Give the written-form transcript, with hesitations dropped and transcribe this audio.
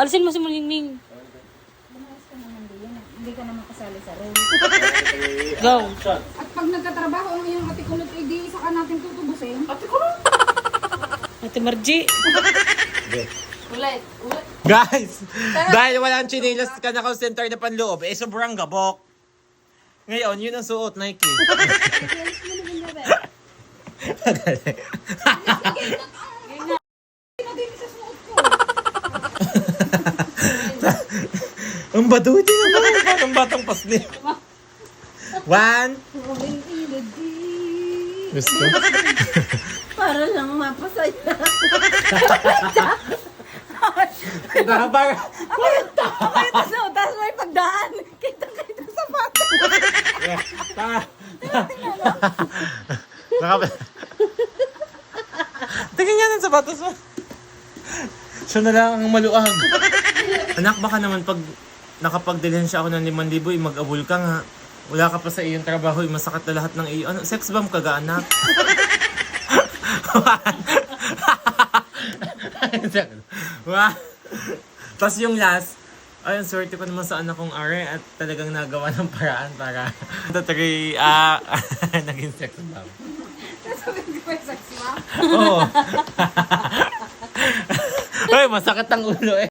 Alisin mo si Malingming. Bumayos ka naman din. Hindi ka naman kasali sa role. Go. At pag nagkatrabaho ang iyong ate kulot, di saka natin tutubusin. Ate Margie. Ulit. Guys, dahil walang chinilas ka na center na panloob, eh sobrang gabok. Ngayon, yun ang suot, Nike. Ang baduti naman. Parang batang pasli. 1. Gusto? Para lang mapasaya. Para. Tapos may pagdaan. Kita sa bata. Tingnan niya ng sapatos mo. Siya na lang ang maluag. Anak, baka naman pag nakapagdalhan siya ako ng 5,000, mag-abul ka nga. Wala ka pa sa iyong trabaho, masakit na lahat ng iyo. Ano, sex bomb ka ga, anak? Tapos yung last, ayun, swerte ko naman sa anak kong Are at talagang nagawa ng paraan para naging sex bomb. Sabi ko may sex, ma? Oo. Ay, masakit ang ulo eh.